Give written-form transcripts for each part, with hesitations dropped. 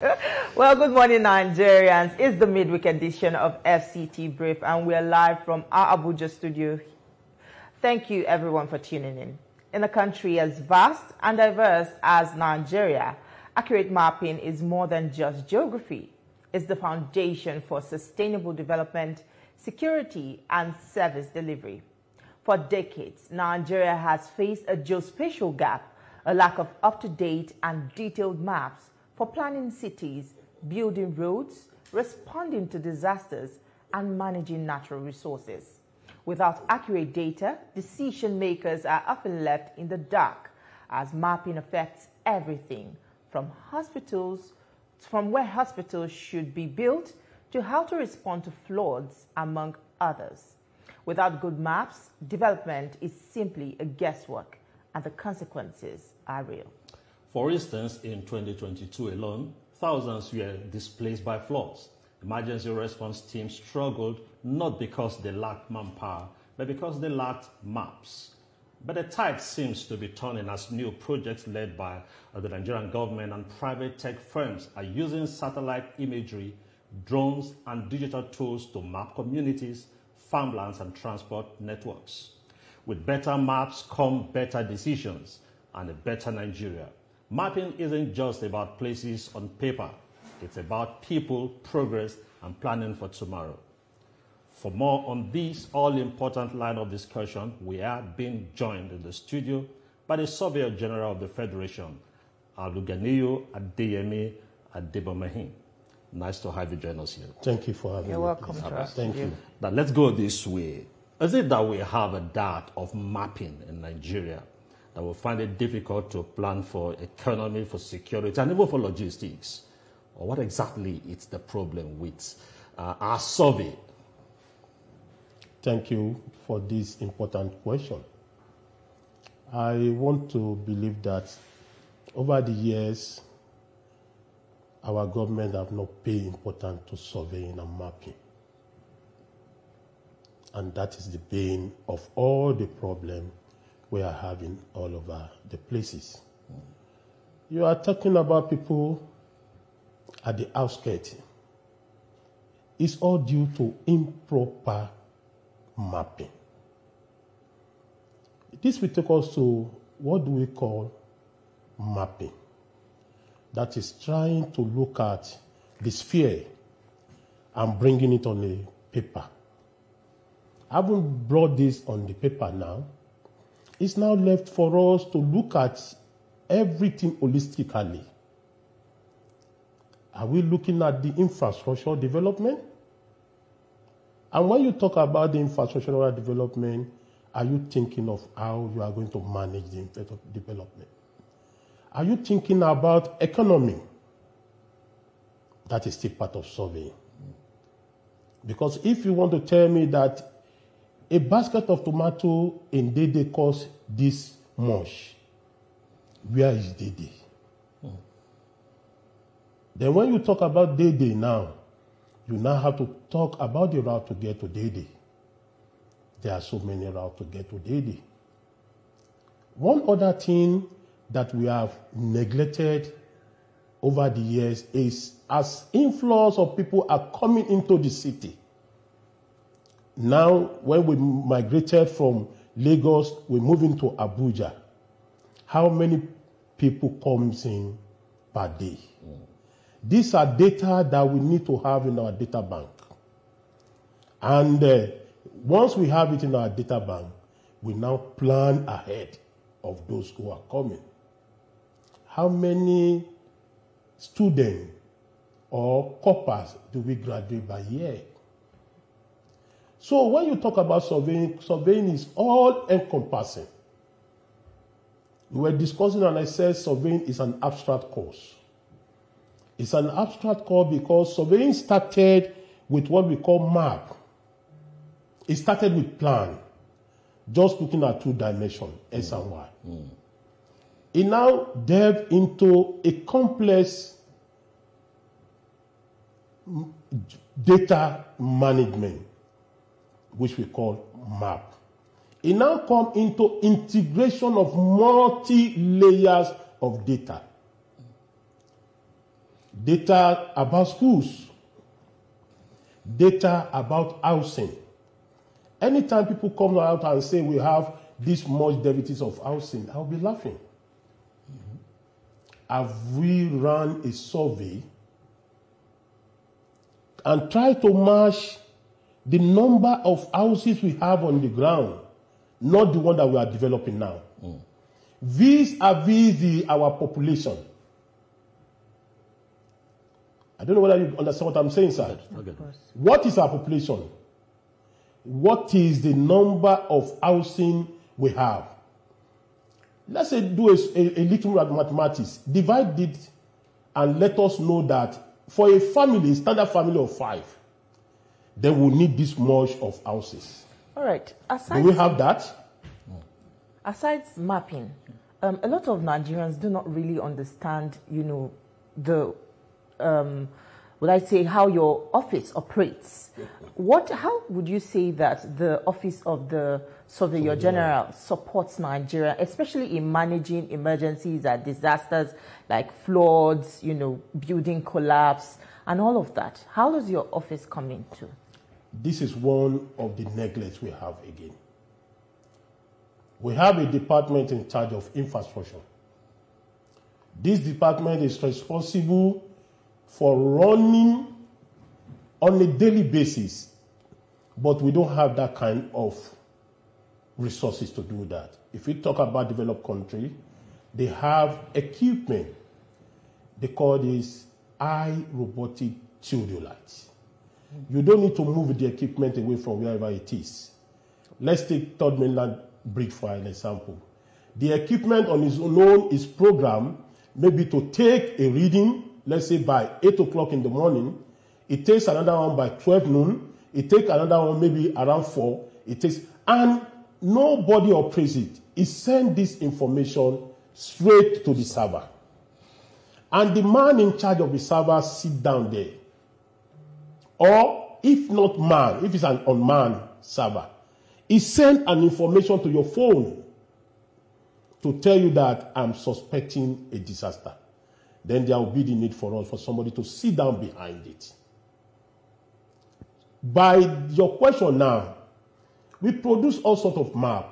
Well, good morning, Nigerians. It's the midweek edition of FCT Brief, and we're live from our Abuja studio. Thank you, everyone, for tuning in. In a country as vast and diverse as Nigeria, accurate mapping is more than just geography. It's the foundation for sustainable development, security, and service delivery. For decades, Nigeria has faced a geospatial gap, a lack of up-to-date and detailed maps for planning cities, building roads, responding to disasters, and managing natural resources. Without accurate data, decision makers are often left in the dark, as mapping affects everything from where hospitals should be built to how to respond to floods, among others. Without good maps, development is simply a guesswork, and the consequences are real. For instance, in 2022 alone, thousands were displaced by floods. Emergency response teams struggled not because they lacked manpower, but because they lacked maps. But the tide seems to be turning as new projects led by the Nigerian government and private tech firms are using satellite imagery, drones, and digital tools to map communities, farmlands, and transport networks. With better maps come better decisions and a better Nigeria. Mapping isn't just about places on paper. It's about people, progress, and planning for tomorrow. For more on this all-important line of discussion, we are being joined in the studio by the Surveyor General of the Federation, Aluganiyo Adeyemi Adebomahin. Nice to have you join us here. Thank you for having me. You're welcome. Thank you. Now, let's go this way. Is it that we have a dearth of mapping in Nigeria that will find it difficult to plan for economy, for security, and even for logistics? Or what exactly is the problem with our survey? Thank you for this important question. I want to believe that over the years, our government have not paid importance to surveying and mapping. And that is the bane of all the problems we are having all over the places. You are talking about people at the outskirts. It's all due to improper mapping. This will take us to what do we call mapping. That is trying to look at the sphere and bringing it on a paper. I haven't brought this on the paper now. It's now left for us to look at everything holistically. Are we looking at the infrastructure development? And when you talk about the infrastructural development, are you thinking of how you are going to manage the development? Are you thinking about economy? That is still part of surveying. Because if you want to tell me that a basket of tomato in Dede costs this much, where is Dede? Then when you talk about Dede now, you now have to talk about the route to get to Dede. There are so many routes to get to Dede. One other thing that we have neglected over the years is as influx of people are coming into the city. Now, when we migrated from Lagos, we move into Abuja. How many people comes in per day? These are data that we need to have in our data bank. And once we have it in our data bank, we now plan ahead of those who are coming. How many students or corpers do we graduate by year? So when you talk about surveying, surveying is all-encompassing. We were discussing and I said surveying is an abstract course. It's an abstract course because surveying started with what we call map. It started with plan, just looking at two dimensions, X and Y. It now delved into a complex data management, which we call map. It now comes into integration of multi-layers of data. data about schools, data about housing. Anytime people come out and say we have this much deficit of housing, I'll be laughing. Have we run a survey and tried to match the number of houses we have on the ground, not the one that we are developing now, vis-a-vis our population? I don't know whether you understand what I'm saying, sir. Okay. What is our population? What is the number of housing we have? Let's say do a little mathematics. Divide it and let us know that for a family, a standard family of 5, they will need this much of houses. All right. Do we have that? Aside mapping, a lot of Nigerians do not really understand, the would I say how your office operates. How would you say that the office of the Surveyor General supports Nigeria, especially in managing emergencies and disasters like floods, building collapse and all of that? How does your office come into? This is one of the neglects we have again. We have a department in charge of infrastructure. This department is responsible for running on a daily basis, but we don't have that kind of resources to do that. If we talk about developed country, they have equipment. They call this robotic theodolites. You don't need to move the equipment away from wherever it is. Let's take Third Mainland Bridge for an example. The equipment on its own is programmed maybe to take a reading, let's say by 8 o'clock in the morning. It takes another one by 12 noon. It takes another one maybe around 4. And nobody operates it. It sends this information straight to the server. And the man in charge of the server sits down there. Or if not man, if it's an unmanned server, he sends an information to your phone to tell you that I'm suspecting a disaster. Then there will be the need for us, for somebody to sit down behind it. By your question now, we produce all sorts of map.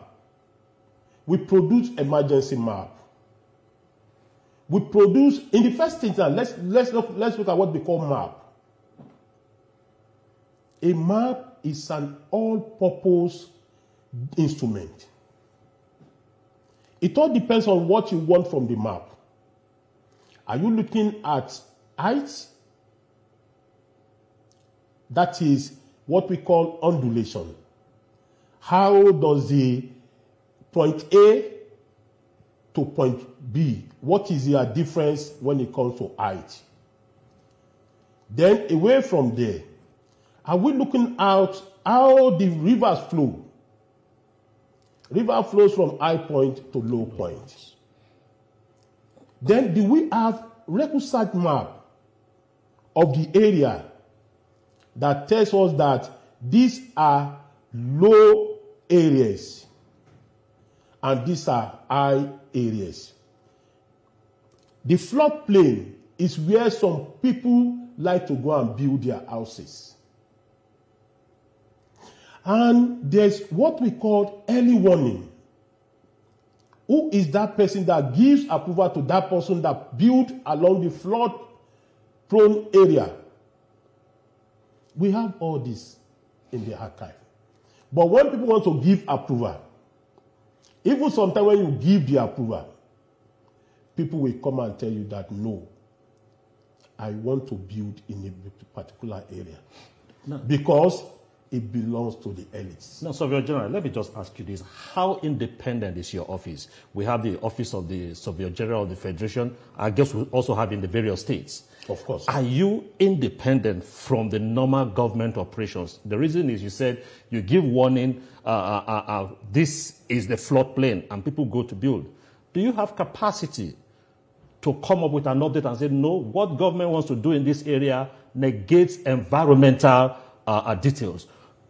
We produce emergency map. We produce, in the first instance, let's look at what we call map. A map is an all-purpose instrument. It all depends on what you want from the map. Are you looking at height? That is what we call undulation. How does the point A to point B, what is their difference when it comes to height? Then away from there, are we looking at how the rivers flow? River flows from high point to low point. Then do we have requisite map of the area that tells us that these are low areas and these are high areas? The floodplain is where some people like to go and build their houses. And there's what we call early warning. Who is that person that gives approval to that person that built along the flood-prone area? We have all this in the archive. But when people want to give approval, even sometimes when you give the approval, people will come and tell you that, no, I want to build in a particular area. No. Because it belongs to the elites. Now, Surveyor General, let me just ask you this. How independent is your office? We have the office of the Surveyor General of the Federation. I guess we also have in the various states. Of course. Are you independent from the normal government operations? The reason is you said you give warning, this is the floodplain, and people go to build. Do you have capacity to come up with an update and say, no, what government wants to do in this area negates environmental details?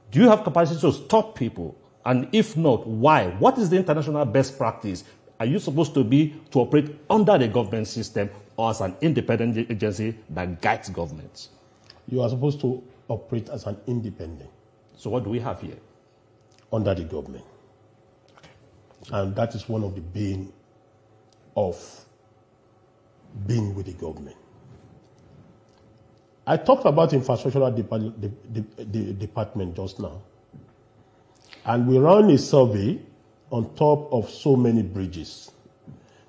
Do you have capacity to stop people? And if not, why? What is the international best practice? Are you supposed to operate under the government system or as an independent agency that guides government? You are supposed to operate as an independent. So what do we have here? Under the government. And that is one of the bane of being with the government. I talked about infrastructural department just now. And we ran a survey on top of so many bridges.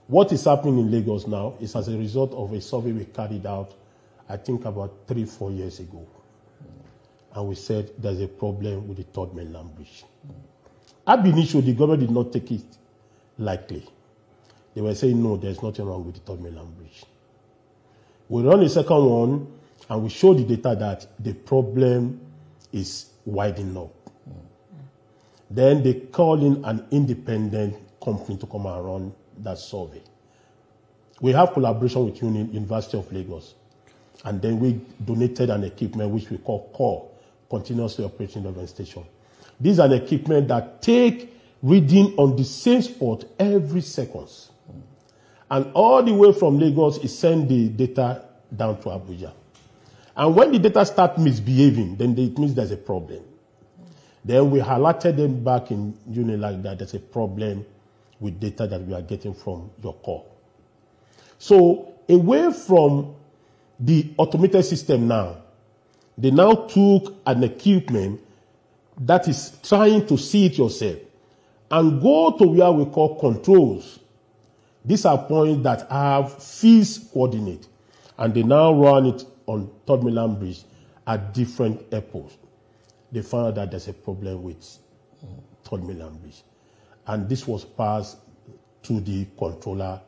What is happening in Lagos now is as a result of a survey we carried out, I think about 3-4 years ago. And we said there's a problem with the Third Mainland Bridge. Ab initio, the government did not take it lightly. They were saying, no, there's nothing wrong with the Third Mainland Bridge. We run a second one, and we show the data that the problem is widening up. Then they call in an independent company to come and run that survey. We have collaboration with University of Lagos. And then we donated an equipment which we call CORE, Continuously Operating Government Station. These are an equipment that take reading on the same spot every seconds. And all the way from Lagos, it sends the data down to Abuja. And when the data start misbehaving, then it means there's a problem. Then we highlighted them back in UNILAG that there's a problem with data that we are getting from your core. So away from the automated system now, they now took an equipment that is trying to see it yourself and go to where we call controls. These are points that have fields coordinate, and they now run it on Third Mainland Bridge at different airports. They found out that there's a problem with Third Mainland Bridge. And this was passed to the controller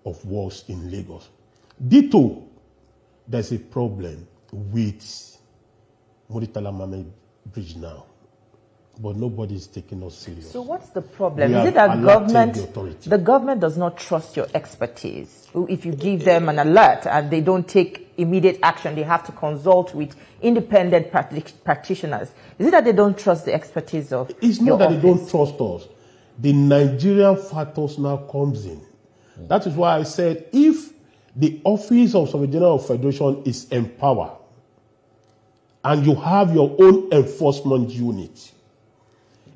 of works in Lagos. Ditto, there's a problem with Muritala Mohammed Bridge now. But nobody is taking us serious. So what's the problem? Is it that the government does not trust your expertise? If you give them an alert and they don't take immediate action, they have to consult with independent practitioners. Is it that they don't trust the expertise of It's not that they don't trust us. The Nigerian factors now comes in. That is why I said if the Office of Surveyor General of Federation is empowered and you have your own enforcement unit,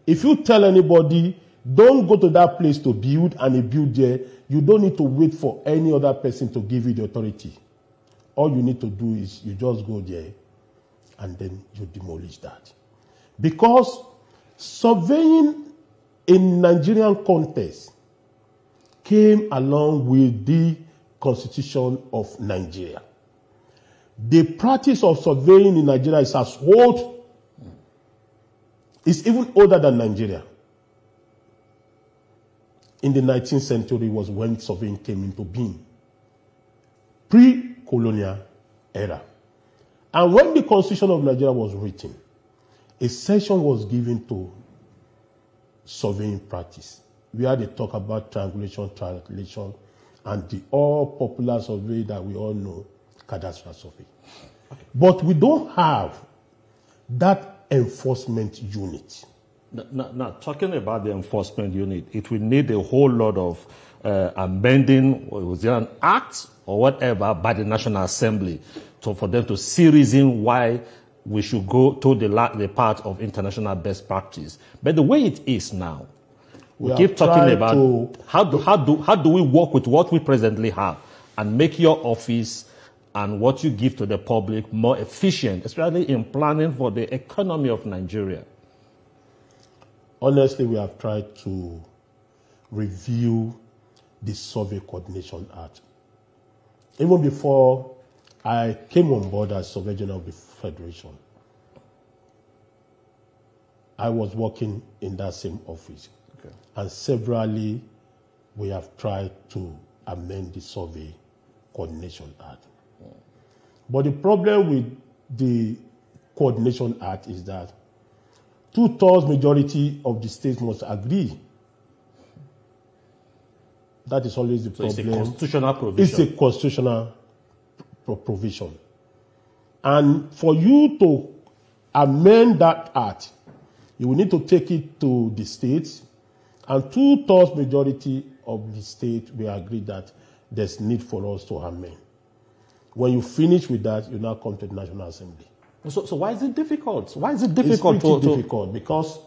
if you tell anybody, don't go to that place to build and you build there, you don't need to wait for any other person to give you the authority. All you need to do is you just go there and then you demolish that. Because surveying in Nigerian context came along with the Constitution of Nigeria. The practice of surveying in Nigeria is as old. It's even older than Nigeria. In the 19th century was when surveying came into being. Pre-colonial era. And when the Constitution of Nigeria was written, a section was given to surveying practice, where they talk about triangulation, translation, and the all-popular survey that we all know, cadastral survey. But we don't have that enforcement unit. Now, talking about the enforcement unit, it will need a whole lot of amending, was there an act or whatever, by the National Assembly for them to see reason why we should go to the part of international best practice. But the way it is now, we keep talking about how do we work with what we presently have and make your office and what you give to the public more efficient, especially in planning for the economy of Nigeria? Honestly, we have tried to review the Survey Coordination Act. Even before I came on board as Surveyor General of the Federation, I was working in that same office. Okay. And severally, we have tried to amend the Survey Coordination Act. But the problem with the Coordination Act is that 2/3 majority of the states must agree. That is always the problem. It's a constitutional provision. It's a constitutional provision. And for you to amend that act, you will need to take it to the states, and 2/3 majority of the states will agree that there's need for us to amend. When you finish with that, you now come to the National Assembly. So why is it difficult? Why is it difficult? It's pretty difficult because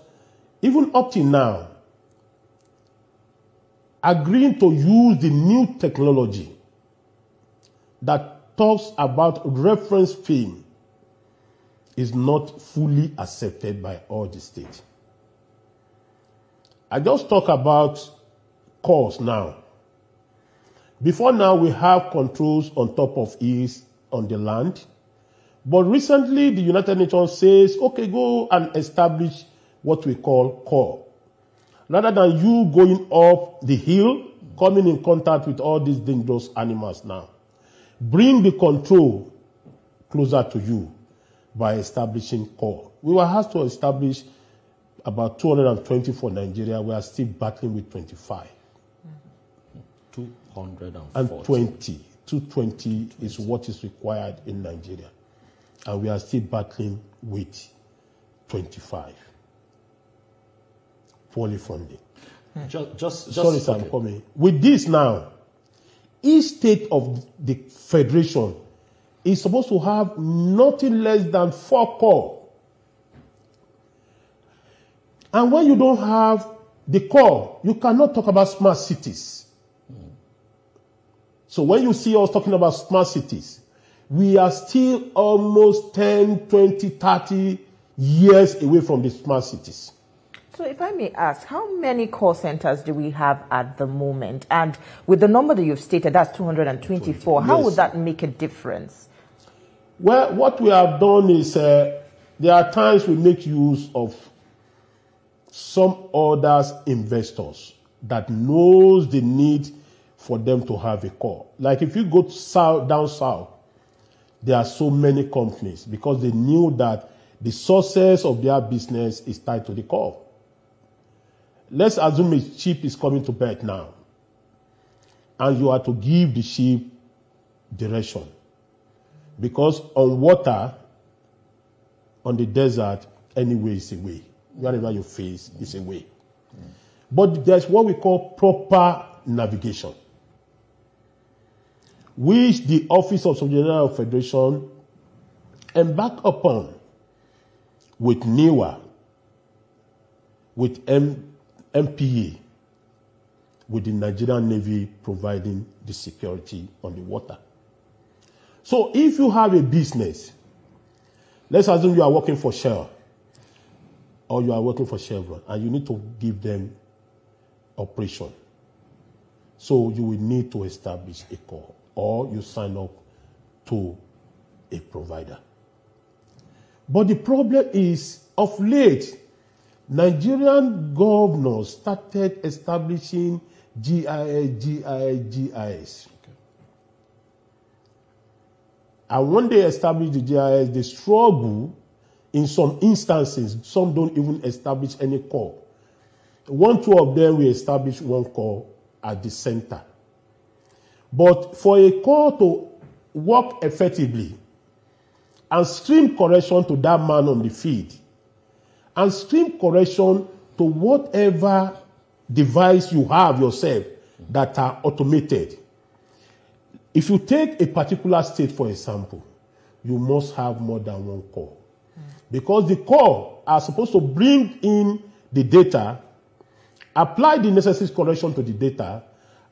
even up till now, agreeing to use the new technology that talks about reference film is not fully accepted by all the states. I just talk about cores now. Before now, we have controls on top of hills on the land. But recently, the United Nations says, okay, go and establish what we call core. Rather than you going up the hill, coming in contact with all these dangerous animals now, bring the control closer to you by establishing core. We were asked to establish about 220 for Nigeria. We are still battling with 25. 240. 220 is what is required in Nigeria. And we are still battling with 25. Poorly funded. Sorry, sir, I'm coming. With this now, each state of the federation is supposed to have nothing less than 4 core. And when you don't have the core, you cannot talk about smart cities. So when you see us talking about smart cities, we are still almost 10, 20, 30 years away from the smart cities. So if I may ask, how many call centers do we have at the moment? And with the number that you've stated, that's 224, how would that make a difference? Well, what we have done is there are times we make use of some others investors that knows the need for them to have a call. Like if you go down south, there are so many companies because they knew that the success of their business is tied to the call. Let's assume a ship is coming to berth now, and you are to give the ship direction. Because on water, on the desert, anyway is a way. Wherever you face is a way. But there's what we call proper navigation, which the Office of Surgeon General of Federation embarked upon with NIWA, with MPA, with the Nigerian Navy providing the security on the water. So if you have a business, let's assume you are working for Shell or you are working for Chevron and you need to give them operation. So you will need to establish a core or you sign up to a provider. But the problem is, of late, Nigerian governors started establishing GIS. And when they establish the GIS, they struggle in some instances. Some don't even establish any core. 1, 2 of them will establish one core at the center. But for a core to work effectively and stream correction to that man on the field and stream correction to whatever device you have yourself that are automated. If you take a particular state, for example, you must have more than one core. Because the core are supposed to bring in the data, apply the necessary correction to the data,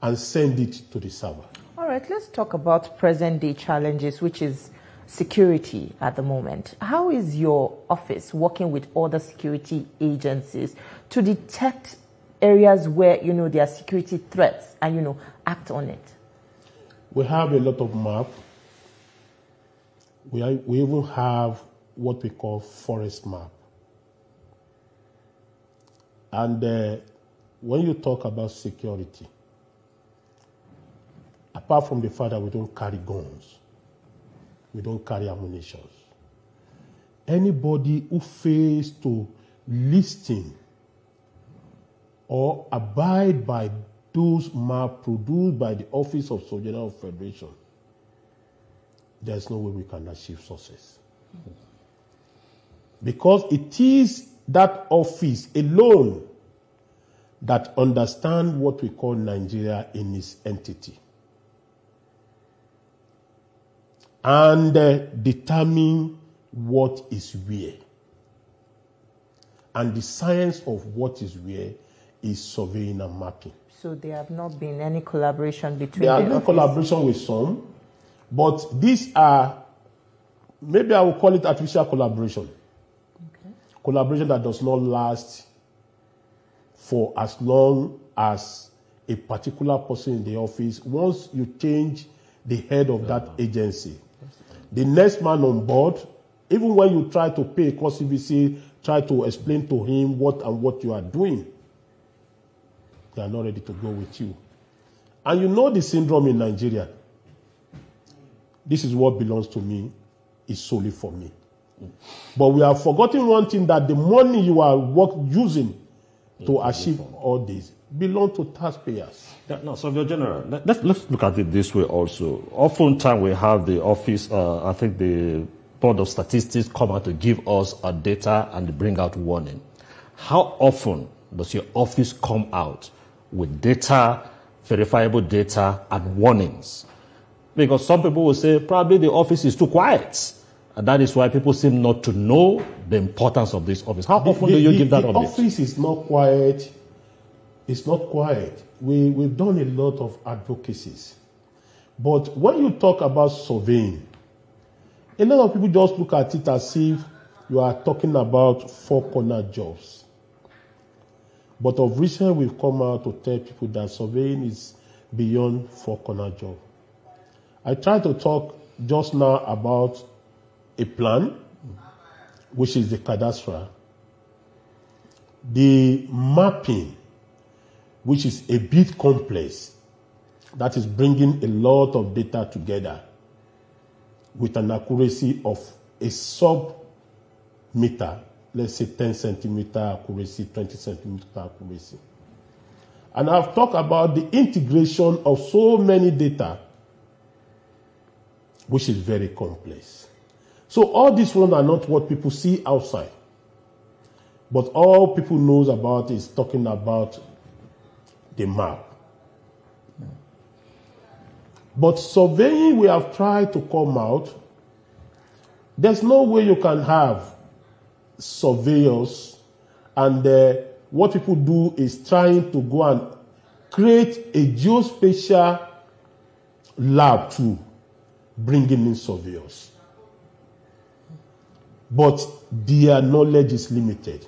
and send it to the server. All right, let's talk about present-day challenges, which is security at the moment. How is your office working with other security agencies to detect areas where, there are security threats and, act on it? We have a lot of maps. We even have what we call forest map. And when you talk about security, apart from the fact that we don't carry guns, we don't carry ammunition, anybody who fails to listen or abide by those maps produced by the Office of Surgeon General of Federation, there's no way we can achieve success. Because it is that office alone that understands what we call Nigeria in its entity. and determine what is where. And the science of what is where is surveying and mapping. So there have not been any collaboration between There has been collaboration with some, but these are, maybe I will call it artificial collaboration. Okay. Collaboration that does not last for as long as a particular person in the office. Once you change the head of that agency, the next man on board, even when you try to pay a cost CVC, try to explain to him what you are doing, they are not ready to go with you. And you know the syndrome in Nigeria. This is what belongs to me, is solely for me. But we have forgotten one thing, that the money you are using to achieve all this belong to taxpayers. Yeah, no, so your General, let's look at it this way also. Oftentimes we have the office, I think the Board of Statistics come out to give us our data and bring out warning. How often does your office come out with data, verifiable data, and warnings? Because some people will say probably the office is too quiet. And that is why people seem not to know the importance of this office. How often do you give that update? The office is not quiet. It's not quiet. We've done a lot of advocacies. But when you talk about surveying, a lot of people just look at it as if you are talking about four-corner jobs. But of recent, we've come out to tell people that surveying is beyond four-corner job. I tried to talk just now about a plan, which is the cadastral, the mapping, which is a bit complex, that is bringing a lot of data together with an accuracy of a sub-meter, let's say 10 centimeter accuracy, 20 centimeter accuracy. And I've talked about the integration of so many data, which is very complex. So all these ones are not what people see outside. But all people knows about is talking about the map. But surveying, we have tried to come out. There's no way you can have surveyors, and what people do is trying to go and create a geospatial lab to bringing in surveyors. But their knowledge is limited.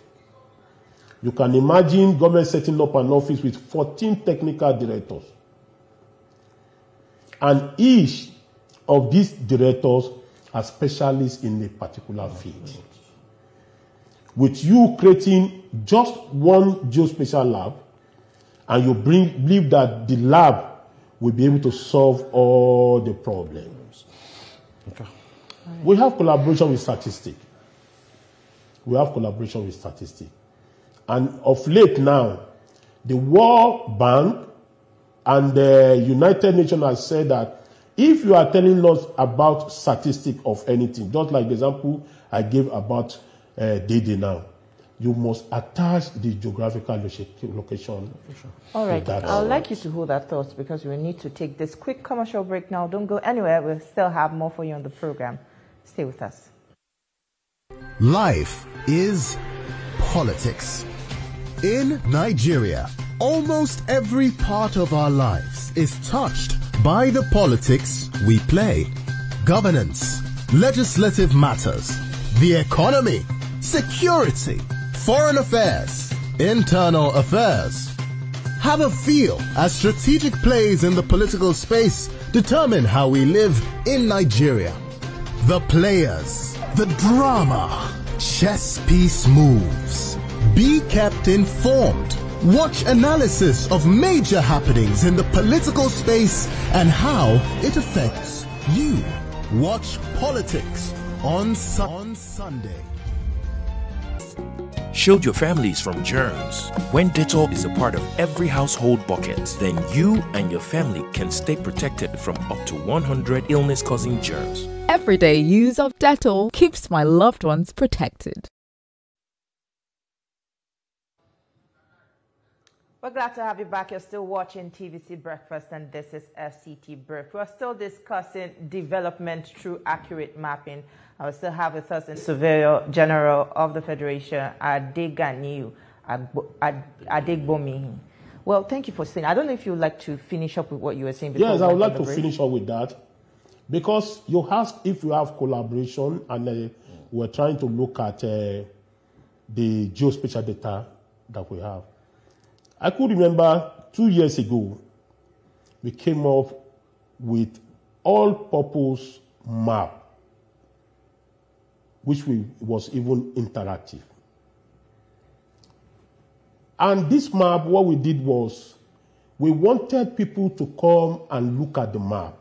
You can imagine government setting up an office with 14 technical directors. And each of these directors are specialists in a particular field. With you creating just one geospatial lab, and you believe that the lab will be able to solve all the problems. Okay. We have collaboration with statistics. And of late now, the World Bank and the United Nations has said that if you are telling us about statistics of anything, just like the example I gave about DD now, you must attach the geographical location. All right, I'd like you to hold that thought because we need to take this quick commercial break now. Don't go anywhere. We'll still have more for you on the program. Stay with us. Life is politics. In Nigeria, almost every part of our lives is touched by the politics we play. Governance, legislative matters, the economy, security, foreign affairs, internal affairs. Have a feel as strategic plays in the political space determine how we live in Nigeria. The players, the drama, chess piece moves. Be kept informed. Watch analysis of major happenings in the political space and how it affects you. Watch Politics on Sunday. Shield your families from germs. When Dettol is a part of every household bucket, then you and your family can stay protected from up to 100 illness-causing germs. Everyday use of Dettol keeps my loved ones protected. We're glad to have you back. You're still watching TVC Breakfast, and this is FCT Brief. We're still discussing development through accurate mapping. I will still have with us the Surveyor General of the Federation, Adeganiu Adegbomi. Well, thank you for saying. I don't know if you would like to finish up with what you were saying before. Yes, I would like to finish up with that. Because you asked if you have collaboration, and we're trying to look at the geospatial data that we have. I could remember 2 years ago, we came up with all-purpose map, which was even interactive. And this map, what we did was, we wanted people to come and look at the map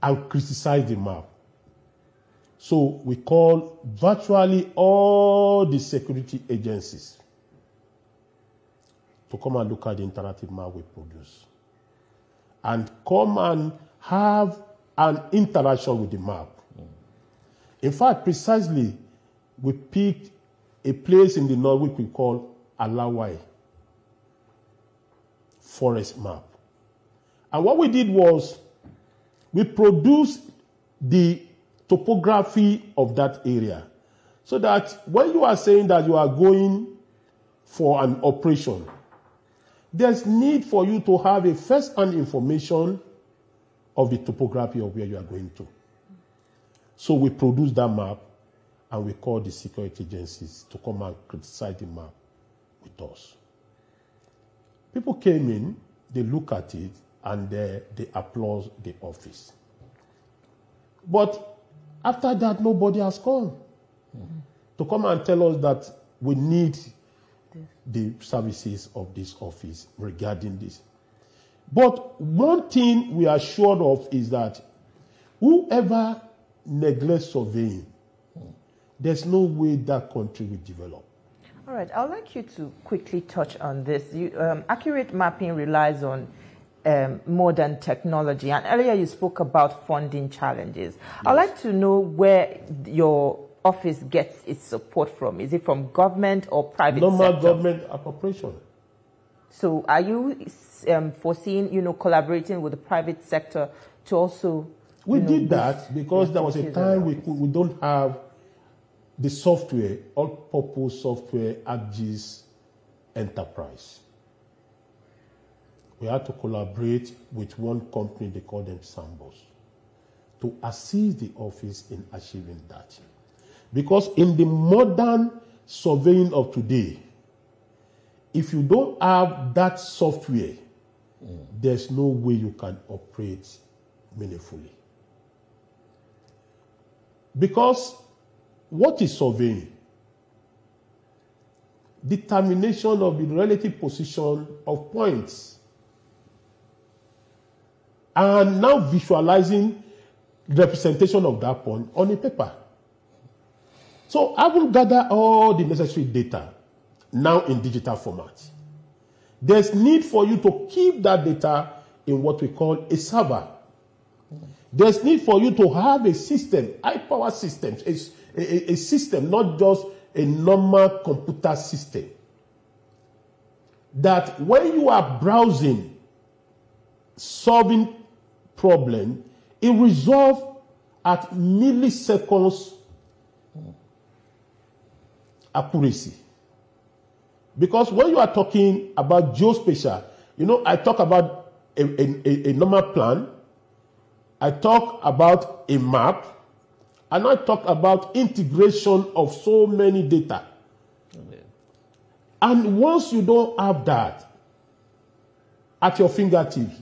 and criticize the map. So we called virtually all the security agencies to come and look at the interactive map we produce and come and have an interaction with the map. In fact, precisely, we picked a place in the north which we call Alawai forest map. And what we did was we produced the topography of that area so that when you are saying that you are going for an operation, there's need for you to have a first-hand information of the topography of where you are going to. So we produced that map and we called the security agencies to come and criticize the map with us. People came in, they look at it, and they applaud the office. But after that, nobody has come to come and tell us that we need the services of this office regarding this. But one thing we are sure of is that whoever neglects surveying, there's no way that country will develop. All right, I'd like you to quickly touch on this. Accurate mapping relies on modern technology, and earlier you spoke about funding challenges. Yes. I'd like to know where your office gets its support from. Is it from government or private sector? Normal government appropriation. So are you foreseeing, collaborating with the private sector to also... We did that because there was a time we don't have the software, all-purpose software, ArcGIS Enterprise. We had to collaborate with one company, they call them Sambos, to assist the office in achieving that. Because in the modern surveying of today, if you don't have that software, there's no way you can operate meaningfully. Because what is surveying? Determination of the relative position of points. And now visualizing representation of that point on a paper. So I will gather all the necessary data now in digital format. There's need for you to keep that data in what we call a server. There's need for you to have a system, high-power system, a system, not just a normal computer system, that when you are browsing, solving problem, it resolves at milliseconds accuracy. Because when you are talking about geospatial, I talk about a normal plan, I talk about a map, and I talk about integration of so many data. Okay. And once you don't have that at your fingertips,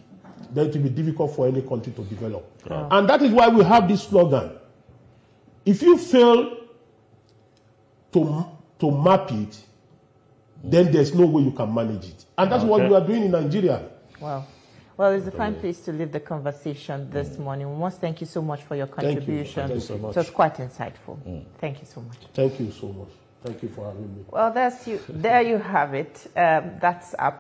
then it will be difficult for any country to develop. Yeah. And that is why we have this slogan. If you fail to map it, then there's no way you can manage it. And that's what we are doing in Nigeria. Wow. Well, it's a fine place to leave the conversation this morning. We must thank you so much for your contribution. Thank you so much. It was quite insightful. Thank you so much. Thank you so much. Thank you for having me. Well, there you have it. That's our